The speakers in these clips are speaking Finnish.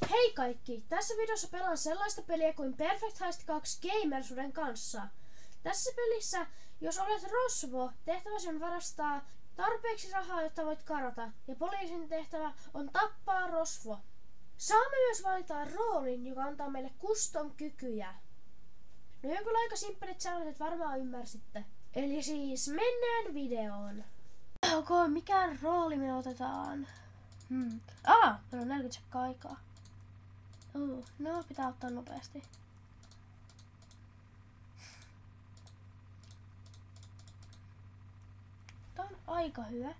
Hei kaikki! Tässä videossa pelaan sellaista peliä kuin Perfect Heist 2 Gamersuden kanssa. Tässä pelissä, jos olet rosvo, tehtäväsi on varastaa tarpeeksi rahaa, jotta voit karata, ja poliisin tehtävä on tappaa rosvo. Saamme myös valita roolin, joka antaa meille custom-kykyjä. No joku aika simppelit säännöt, että varmaan ymmärsitte. Eli siis mennään videoon. Ok, mikä rooli me otetaan? Meillä on 40 sekkaa aikaa. No, pitää ottaa nopeasti. Tää on aika hyvä.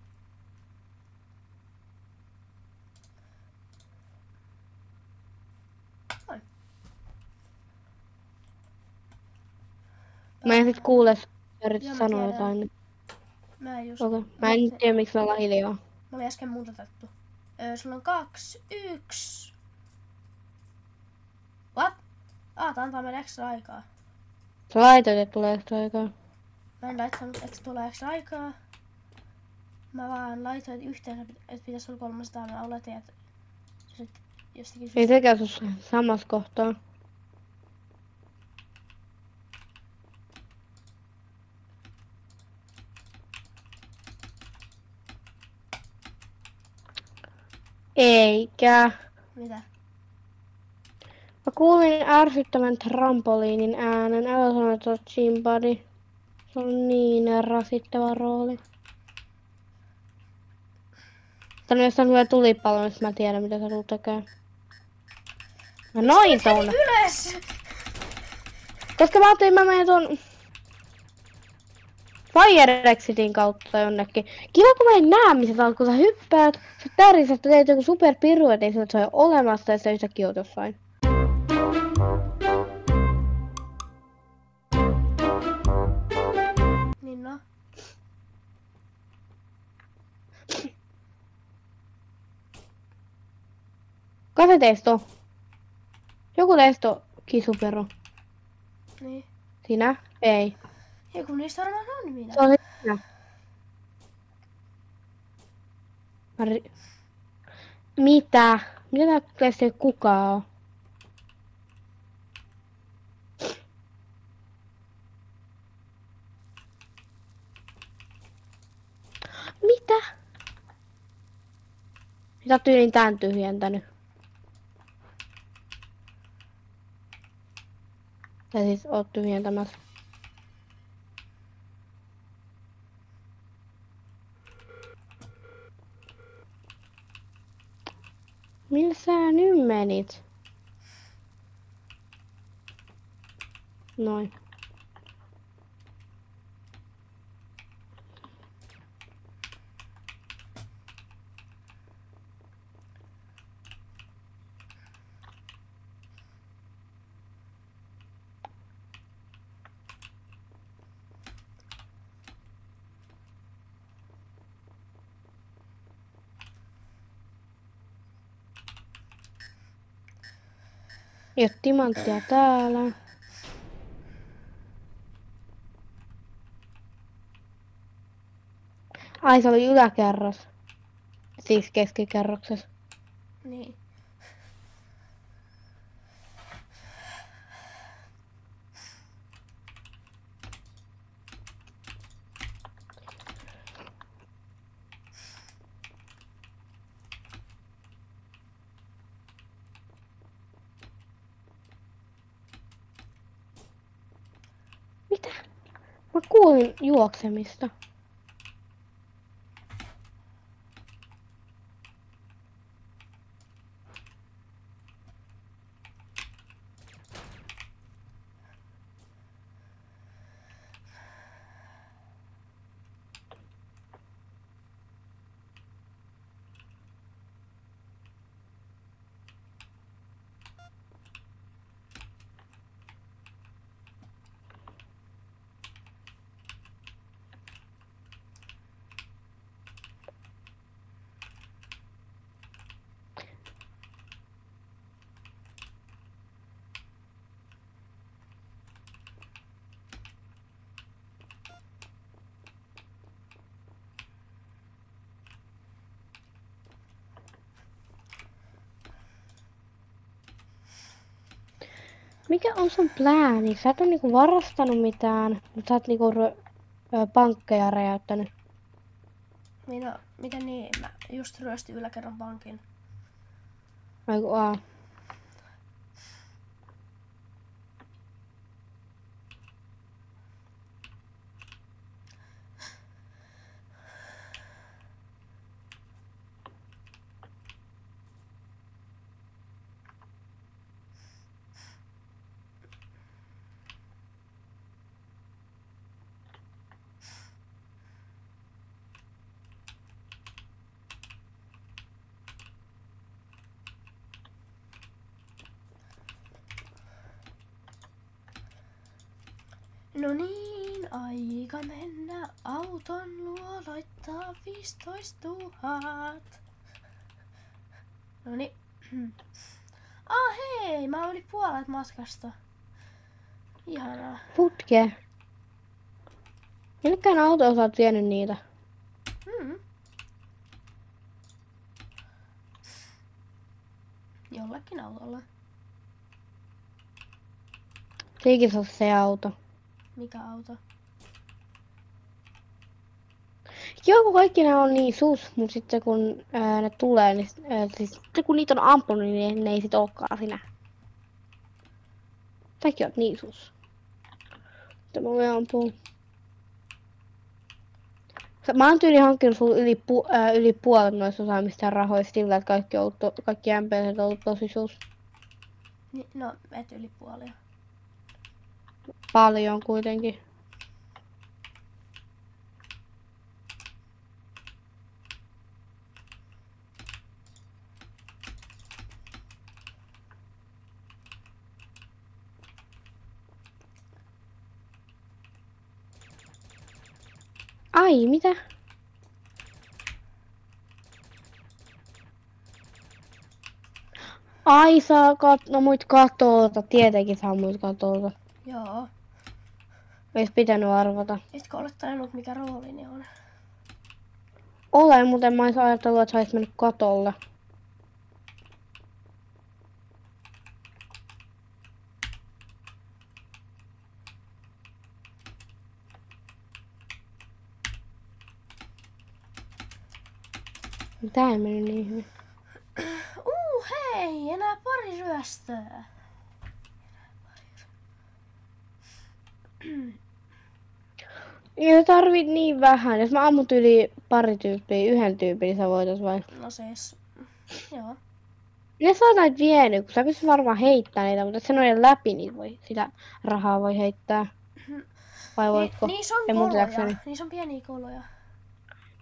Noin. Mä en sit kuule, yrität Joo, mä sanoa tiedän. jotain. Okay. Mä en tiedä miksi me ollaan hiljaa. Mä olin äsken muutettu. Sulla on 2, 1. What? Tää antaa meille ekstra aikaa. Sä laitoit, että tulee ekstra aikaa. Mä en laittanut, että tulee ekstra aikaa. Mä vaan laitoin yhteensä, että pitäisi olla 300. Mä oletin, että se jostakin Ei sekään sus samassa kohtaa. Eikä. Mitä? Mä kuulin ärsyttävän trampoliinin äänen. Älä sano, että oot Chimbody. Se on niin rasittava rooli. Tänne jostain tulee tulipalo, mistä mä tiedän mitä sä tulet tekemään. Mä noin tuonne. Ylös! Koska mä ajattelin, mä menen ton Fire Exitin kautta jonnekin. Kiva kun mä en näe missä sä oot, kun sä hyppäät. Sä tärisät, että teet joku superpiru, ettei sä ole olemassa ja sä yhtäkkiä oot jossain. Niin no. Kase teistä. Joku teistä on kisupero. Niin. Sinä? Ei. Joku niistä varmaan on minä. Se on sinä. Mitä? Mitä tää ei kukaan oo? Mitä? Sä oot tyyliin tän tyhjentänyt. Tai siis oot tyhjentämässä. Millä sä nyt menit? Noin. Ei oo timanttia täällä. Ai se oli yläkerras. Siis keskikerroksessa. Niin. Mitä? Mä kuulin juoksemista. Mikä on sun plääni? Sä et oo niinku varastanut mitään, mutta sä oot niinku pankkeja räjäyttänyt. Minä, miten niin? Mä just ryöstin yläkerran pankin. Aiku No niin, aika mennä auton luo laittaa 15 000. Noniin. Hei, mä oon yli puolet matkasta. Ihanaa. Putke. Millekään autoon sä oot vienyt niitä? Jollekin autolla. Sekin se on se auto. Mikä auto? Joo, kun kaikki nämä on niin sus, mutta sitten kun ne tulee, niin siis sitten kun niitä on ampunut, niin ne ei sit olekaan sinä. Säkin oot niin sus. Sitten mä voin ampua. Mä oon tyyli hankkinut sulla yli puolet noista osaamista rahoista sillä, että kaikki MPC on ollut tosi sus. No, et yli puolia. Paljon kuitenkin. Ai, mitä? Ai, saa no muit katolta. Tietenkin saa muit katolta. Joo. Ois pitänyt arvata. Etkö ole tajunnut mikä roolini on? Olen, mutta mä ois ajatellut, että sä ois mennyt katolle. Tää ei mennyt niin hyvin. Hei, enää pari ryöstöä. Ja tarvit niin vähän. Jos mä ammut yli pari tyyppiä, yhden tyypin, niin sä voitais vai? No siis, joo. Ne saa näitä vienyt, kun sä pystyt varmaan heittämään niitä, mutta et sä noiden läpi niitä voi, sitä rahaa voi heittää. Vai voitko? Niissä on En mun koloja. tiedäkseni. Niissä on pieniä koloja.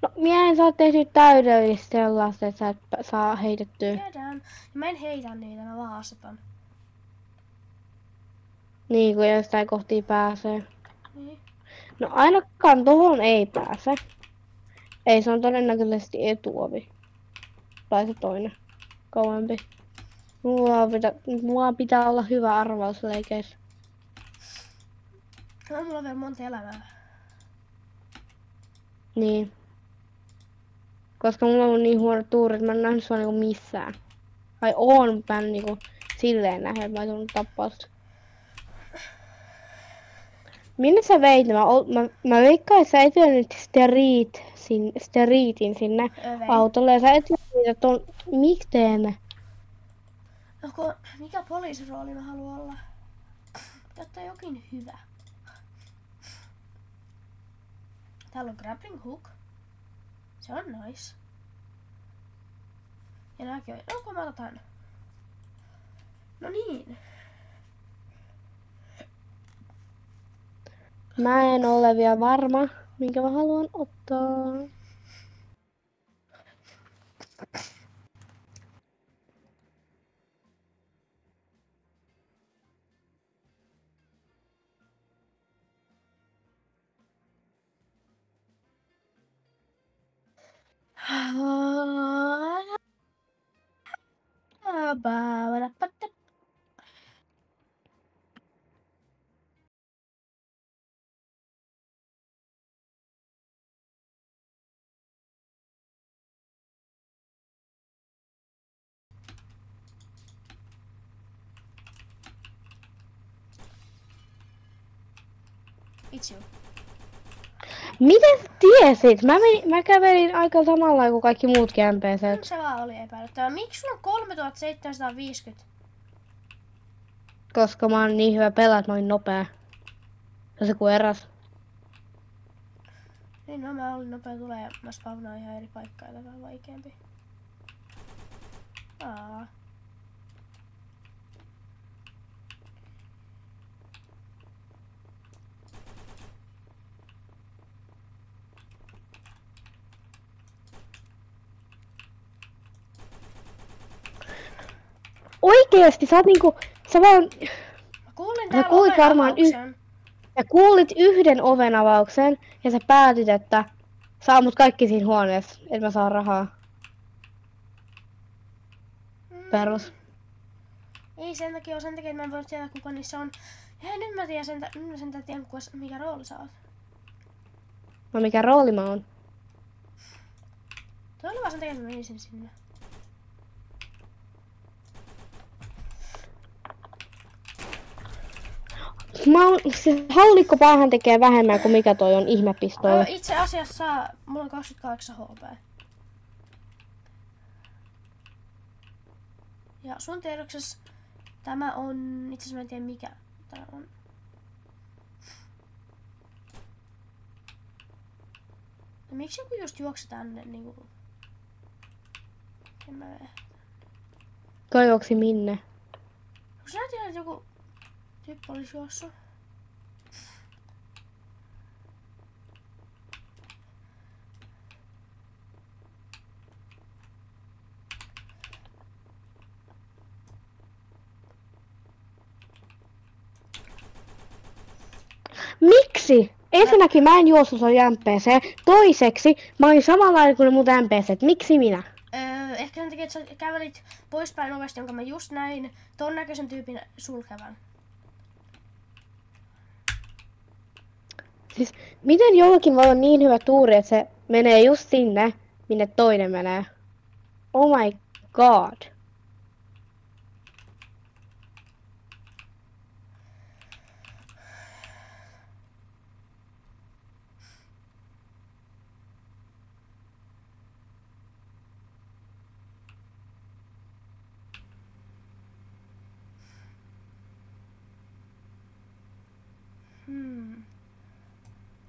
No, minä en saa tehty täydellistä sellaista, että sä et saa heitettyä. Tiedän. Mä en heitä niitä, mä vaan asetan. Niin, kun jostain kohtia pääsee. Niin. No ainakaan tohon ei pääse. Ei, se on todennäköisesti etuovi. Tai se toinen. Kauempi. Mulla pitää olla hyvä arvaus leikeissä. No, mulla on vielä monta elämää. Niin. Koska mulla on niin huono tuuri, että mä en nähnyt sua niinku missään. Tai oon, mutta mä en niinku silleen nähnyt, että mä en tullut tappaa sut. Minne sä veit? Mä veikkaan, että sä et nyt steriitin sinne autolle ja sä et niitä ton... Miksi teemme? No mikä poliisirooli mä haluan olla? Jotta jokin hyvä. Täällä on grappling hook. Se on nice. Ja nääkin on... No kun mä otan. No niin. Mä en ole vielä varma, minkä mä haluan ottaa. It's you. Miten sä tiesit? Mä kävelin aika samalla kuin kaikki muutkin NPCt. Se vaan oli epäilyttävää. Miksi sulla on 3750? Koska mä oon niin hyvä pelata noin nopea. Se kuin eräs. Niin no mä olin nopea tulee ja mä spawnaan ihan eri paikkaa, joka on vaikeampi. Oikeesti, sä oot niinku... Sä vaan... Mä kuulin Sä täällä kuulit varmaan ovenavauksen. Sä kuulit yhden ovenavauksen ja sä päätit, että saa mut kaikki siinä huoneessa, että mä saan rahaa. Perus. Ei sen takia, että mä en voi tietää kuka niissä on. Ja nyt mä tiedän sen tiedän mikä rooli sä oot. No mikä rooli mä oon? Toi oli vaan sen takia, että mä menisin sinne. Se haulikko päähän tekee vähemmän kuin mikä toi on ihmepistooli. Itse asiassa mulla on 28 HP. Ja sun tiedoksessa tämä on... Itse asiassa mä en tiedä mikä tää on. No, miksi joku just juoksi tänne niinku... En mä vehtä. Toi juoksi minne? Kun sä tiedät, että joku tyyppi olisi juossut. Miksi? Ensinnäkin mä en juossut sun NPC. Toiseksi mä olin samanlainen kuin ne muut NPCt. Miksi minä? Ehkä sen takia, että sä kävelit poispäin ovesta, jonka mä just näin ton näköisen tyypin sulkevan. Siis miten jollakin voi olla niin hyvä tuuri, että se menee just sinne, minne toinen menee? Oh my god.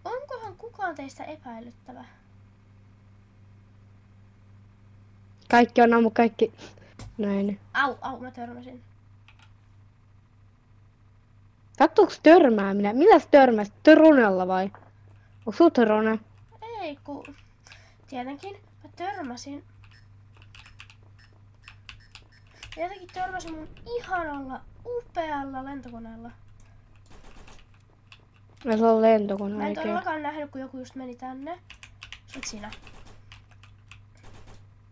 Onkohan kukaan teistä epäilyttävä? Kaikki on ammu kaikki. Näin. Au, mä törmäsin. Sattuuks törmääminen? Millä sä törmäsit? Ronella vai? Onko sut Rone? Ei tietenkin mä törmäsin. Jotenkin törmäsin mun ihanalla, upealla lentokoneella. Ja se on lentokone Mä en oikein. todellakaan nähnyt, kun joku just meni tänne. Sä oot sinä.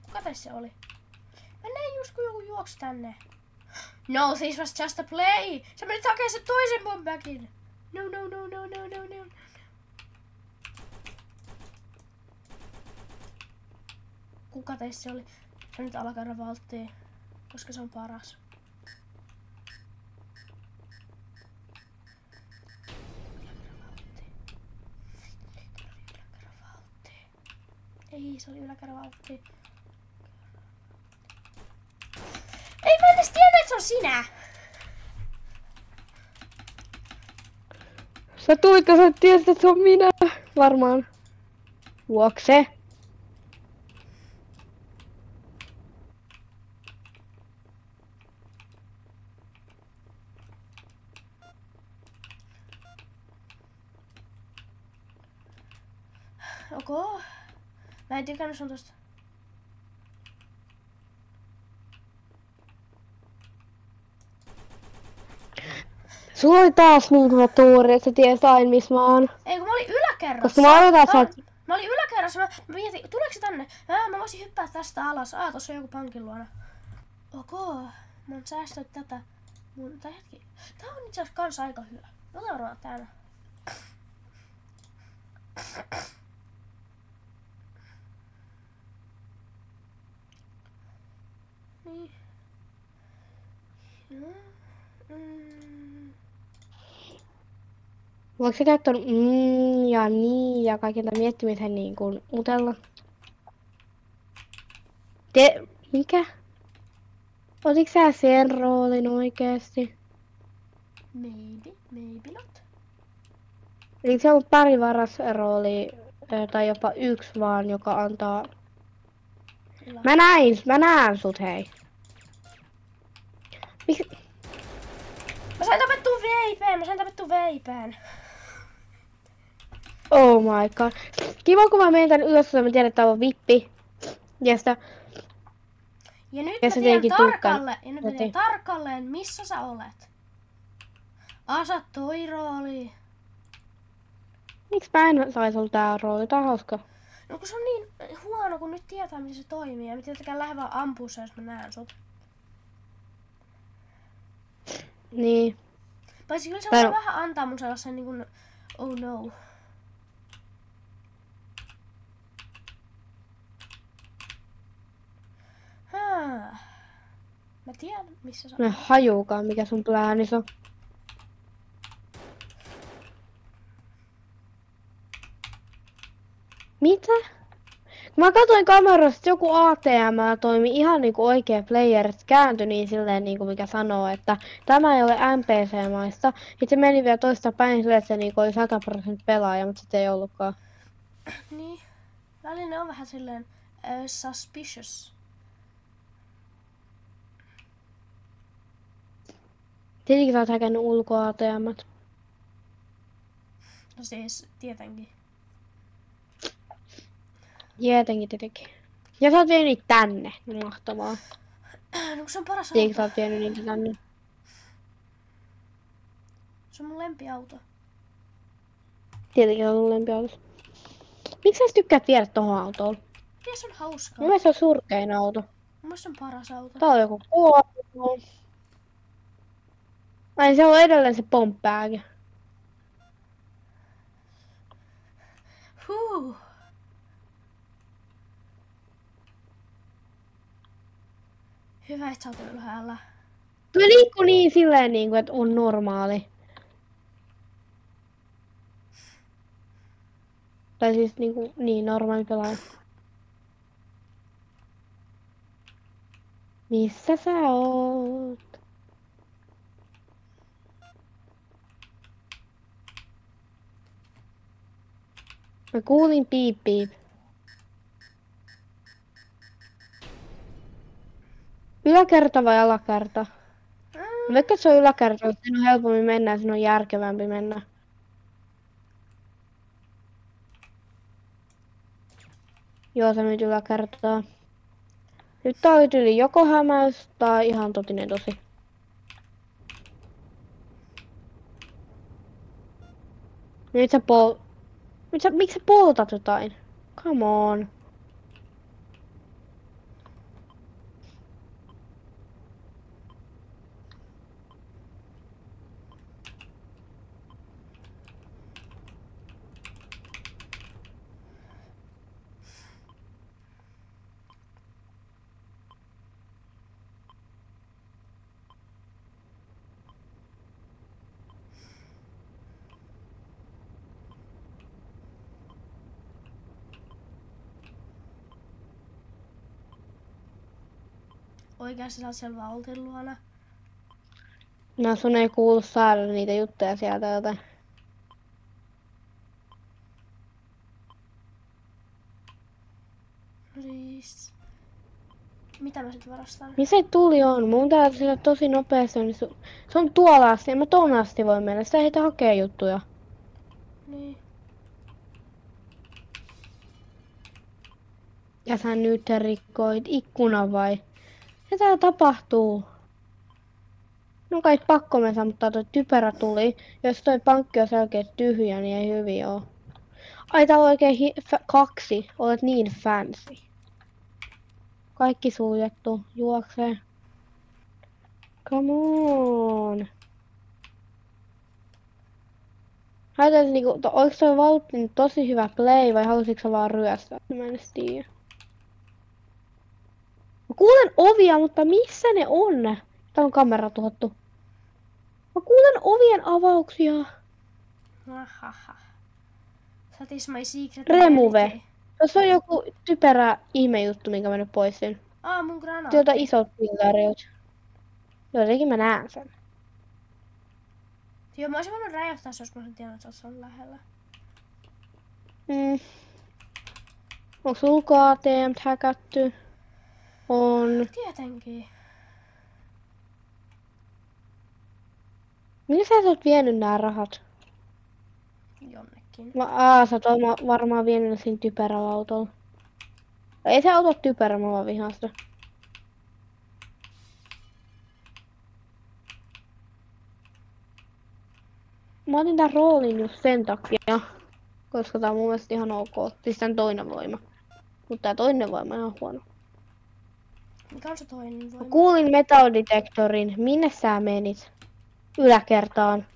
Kuka tässä se oli? Mä näin just, kun joku juoksi tänne. No, this was just a play! Sä menit hakemaan sen toisen bombagin! No. Kuka teistä se oli? Sä nyt alakerran valttii, koska se on paras. Ei, se oli yläkerravaltti. Ei mä edes tiedä, että se on sinä! Sä tulit, kun sä tiesit, että se on minä. Varmaan. Juokse. Okay. Mä en tykännyt sun tosta. Sulla oli taas niin hyvä tuuri, että sä tiesit aina missä mä oon. Ei kun mä olin yläkerrassa. Koska mä odotan, että sä... Mä olin yläkerrassa, mä mietin, tuleeko se tänne? Mä voisin hyppää tästä alas. Tossa on joku pankin luona. Okay. Mä oon säästänyt tätä. Tää on itse asiassa kans aika hyvä. Ota varmaan täällä. Niin. Voiko se käyttää ja niin ja kaiken tämän miettimisen niin kuin utella? Mikä? Otitko sä sen roolin oikeesti? Maybe not. Eli se on pari rooli tai jopa yksi vaan, joka antaa... Mä näen sut, hei. Miksi? Mä sain tapettua veipään. Oh my god. Kiva, kun mä menen tänne ylös, mä tiedän, että täällä on vippi. Ja sitä... Ja nyt Ja mä se tiedän tarkalleen, missä sä olet. Asa toi rooli. Miksi mä en saisi olla tää rooli? Tää on hauska. No kun se on niin huono, kun nyt tietää, miten se toimii. Ja mä tietenkään lähde vaan ampua se, jos mä näen sut. Niin. Paitsi kyllä se voi vähän antaa mun sellaisen niin oh no. Mä tiedän, missä sä oot. Mä en hajuukaan, mikä sun pläänis on. Mitä? Kun mä katsoin kamerasta, että joku ATM toimi ihan niinku oikea player, että kääntyi niin silleen niinku mikä sanoo, että tämä ei ole NPC-maista. Sitten se meni vielä toista päin silleen, että se niinku oli 100% pelaaja, mutta sitten ei ollutkaan. Niin. Välillä ne on vähän silleen suspicious. Tietenkin sä oot häkännyt ulkoa ATM:t. No siis, tietenkin. Tietenkin. Ja sä oot vienyt niitä tänne. Mahtavaa. No kun se on paras Tietenkin sä auto. oot vienyt niitä tänne. Se on mun lempiauto. Tietenkin se on mun lempiauto. Miksi sä tykkäät viedä tohon autoon? Mikä se on hauskaa? Mun mielestä se on surkein auto. Mun mielestä se on paras auto. Tää on joku kuollu. Ai se on edelleen se pomppääkin. Huh. Hyvä, että sä oot ylhäällä. Se liikkuu niin silleen niinku, että on normaali. Tai siis niinku, niin normaali pelaaja. Missä sä oot? Mä kuulin piip piip. Yläkerta vai alakerta? Vaikka se on yläkerta, mutta siinä on helpommin mennä ja siinä on järkevämpi mennä. Joo, se nyt yläkertaa. Nyt tää oli tyyli joko hämäys tai ihan totinen tosi. Nyt sä miksi sä poltat jotain? Come on. Oikeasti sä oot siellä Valtin luona. No sun ei kuulu saada niitä juttuja sieltä joten. Please. Mitä mä sit varastan? Missä se tuli on? Mun täytyy sillä tosi nopeasti. Niin se on tuolla asti ja mä tonne asti voi mennä. Sitä ei heitä hakee juttuja. Niin. Ja sä nyt rikkoit ikkunan vai? Mitä täällä tapahtuu? No kai pakko me sammuttaa toi typerä tuli. Jos toi pankki on selkeä tyhjä, niin ei hyvin oo. Ai täällä on oikein 2. Olet niin fancy. Kaikki suljettu. Juoksee. Come on. Ajattelin niinku, oliko toi Valtin tosi hyvä play vai halusitko sä vaan ryöstää? Mä en edes tiedä. Mä kuulen ovia, mutta missä ne on? Täällä on kamera tuhottu. Mä kuulen ovien avauksia. Ahaha. That is my secret Remove. ability. Tuossa on joku typerä ihmejuttu, minkä mä nyt poistin. Mun granaatti. Sieltä isot pillariot. Jotenkin mä näen sen. Joo, mä olisin voinut räjähtää se, jos mä olisin tiennyt, että se on lähellä. Onko sulla ATM häkätty? On. Tietenkin. Minkä sä oot vienyt nää rahat? Jonnekin. Sä oot varmaan vienyt ne siinä typerällä autolla. Ei se auto typerä, mä vaan vihaan sitä. Mä otin tän roolin just sen takia, koska tää on mun mielestä ihan ok. Siis tän toinen voima. Mutta tää toinen voima on ihan huono. Mikä on se toinen voima? Mä kuulin metallidetektorin. Minne sä menit? Yläkertaan.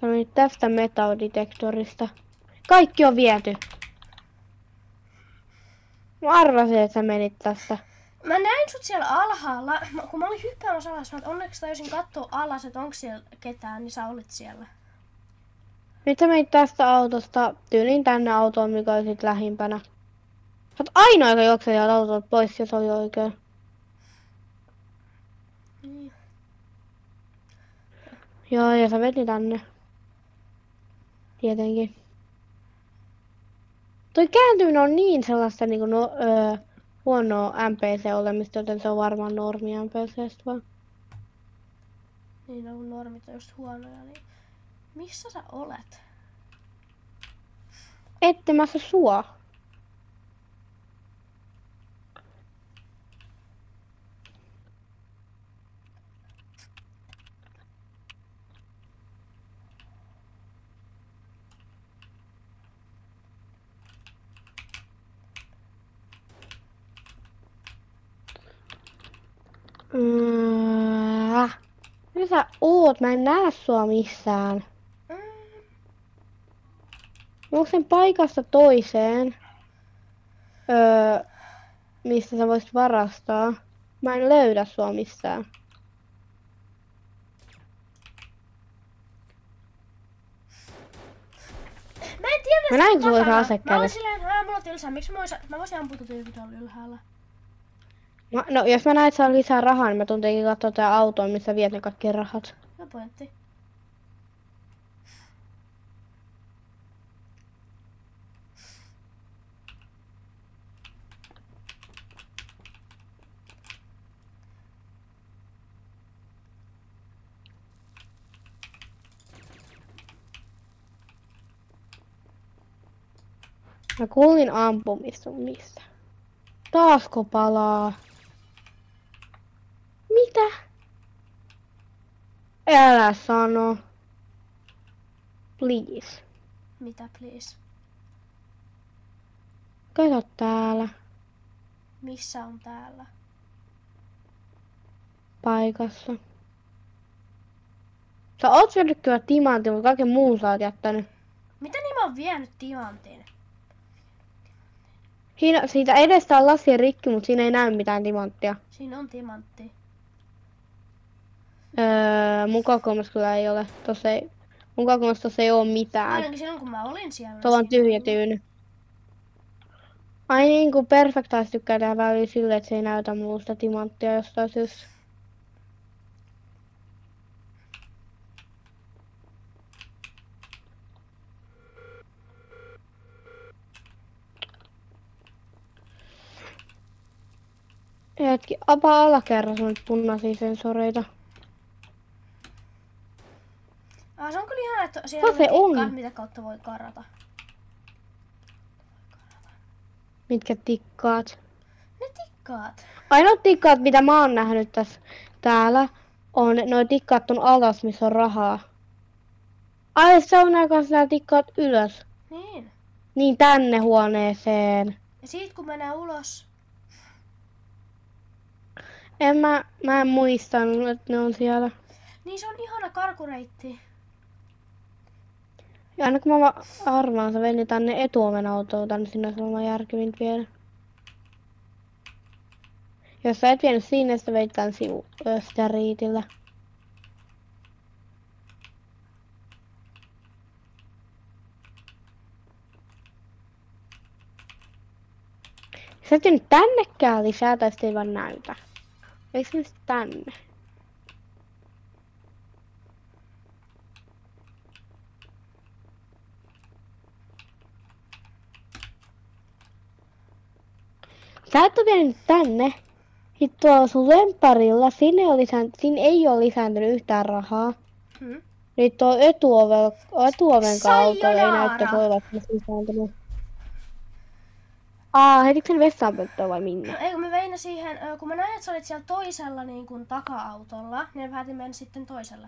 Sä menit tästä metallidetektorista. Kaikki on viety. Mä arvasin, että sä menit tästä. Mä näin sut siellä alhaalla. Kun mä olin hyppäämässä alas, mä onneksi tajusin katsoa alas, että onko siellä ketään, niin sä olit siellä. Nyt sä menit tästä autosta tyyliin tänne autoon, mikä oli sit lähimpänä. Sä oot ainoa, joka juoksee sieltä autolta pois, jos oli oikein. Niin. Joo, ja sä veti tänne. Tietenkin. Toi kääntyminen on niin sellaista niinku huonoa NPC-olemista, joten se on varmaan normi NPCstä vaan. Niin, no, kun normit on just huonoja, niin... Missä sä olet? Etsimässä sua. Missä sä oot? Mä en näe sua missään. Onko sen paikasta toiseen? Mistä sä voisit varastaa? Mä en löydä sua missään. Mä en tiedä, Mä näin, kun sulla oli se ase Mä olin kädessä. silleen, mulla on tylsää. Miksi mä voisin ampua tyyppi tuolla ylhäällä? No, jos mä näin, että saa lisää rahaa, niin mä tuntinkin katsoa tää autoa, missä viet ne kaikki rahat. Hyvä pointti. Mä kuulin ampumista, missä? Taasko palaa? Mitä? Älä sano. Please. Mitä, please? Kato täällä. Missä on täällä? Paikassa. Sä oot syönyt kyllä timantin, mutta kaiken muun sä oot jättänyt. Mitä niin mä oon vienyt timantin? Siitä edestä on lasi rikki, mutta siinä ei näy mitään timanttia. Siinä on timantti. Mun kokemus kyllä ei ole. Mun kokemus tossa ei oo mitään. Ainakin silloin kun mä olin siellä. Tuolla on tyhjä tyyny. Ai niin, kun Perfectais tykkää tehdä väliin silleen, että se ei näytä muusta timanttia jostain syystä. Hetki, alakerrassa on nyt punaisia sensoreita. Se on kyllä ihana, että siellä se on? tikkaat, mitä kautta voi karata. Mitkä tikkaat? Ne tikkaat. Ainoat tikkaat, mitä mä oon nähnyt täällä, on noi tikkaat on alas, missä on rahaa. Ai, se on kanssa nää tikkaat ylös. Niin. Niin tänne huoneeseen. Ja siitä kun menee ulos. Mä en muistanut, että ne on siellä. Niin se on ihana karkureitti. Ja aina kun mä arvaan, sä veni tänne etuomenautoon, tänne sinne olisi varmaan järkevintä viedä. Jos sä et vienyt sinne, sä veit tän sitä riitillä. Sä et nyt tännekään lisää, tai sitten ei vaan näytä. Eikö se nyt tänne? Sä et ole vienyt tänne. Sitten tuolla sun lempparilla, sinne ei ole lisääntynyt yhtään rahaa. Nyt tuo etuoven kautta ei näyttäisi olevan lisääntynyt. Heitikö sen vessaanpönttöön vai minne? No ei, kun me veinä siihen, kun mä näin, että sä olit siellä toisella niin kuin taka-autolla, niin me päätin mennä sitten toiselle.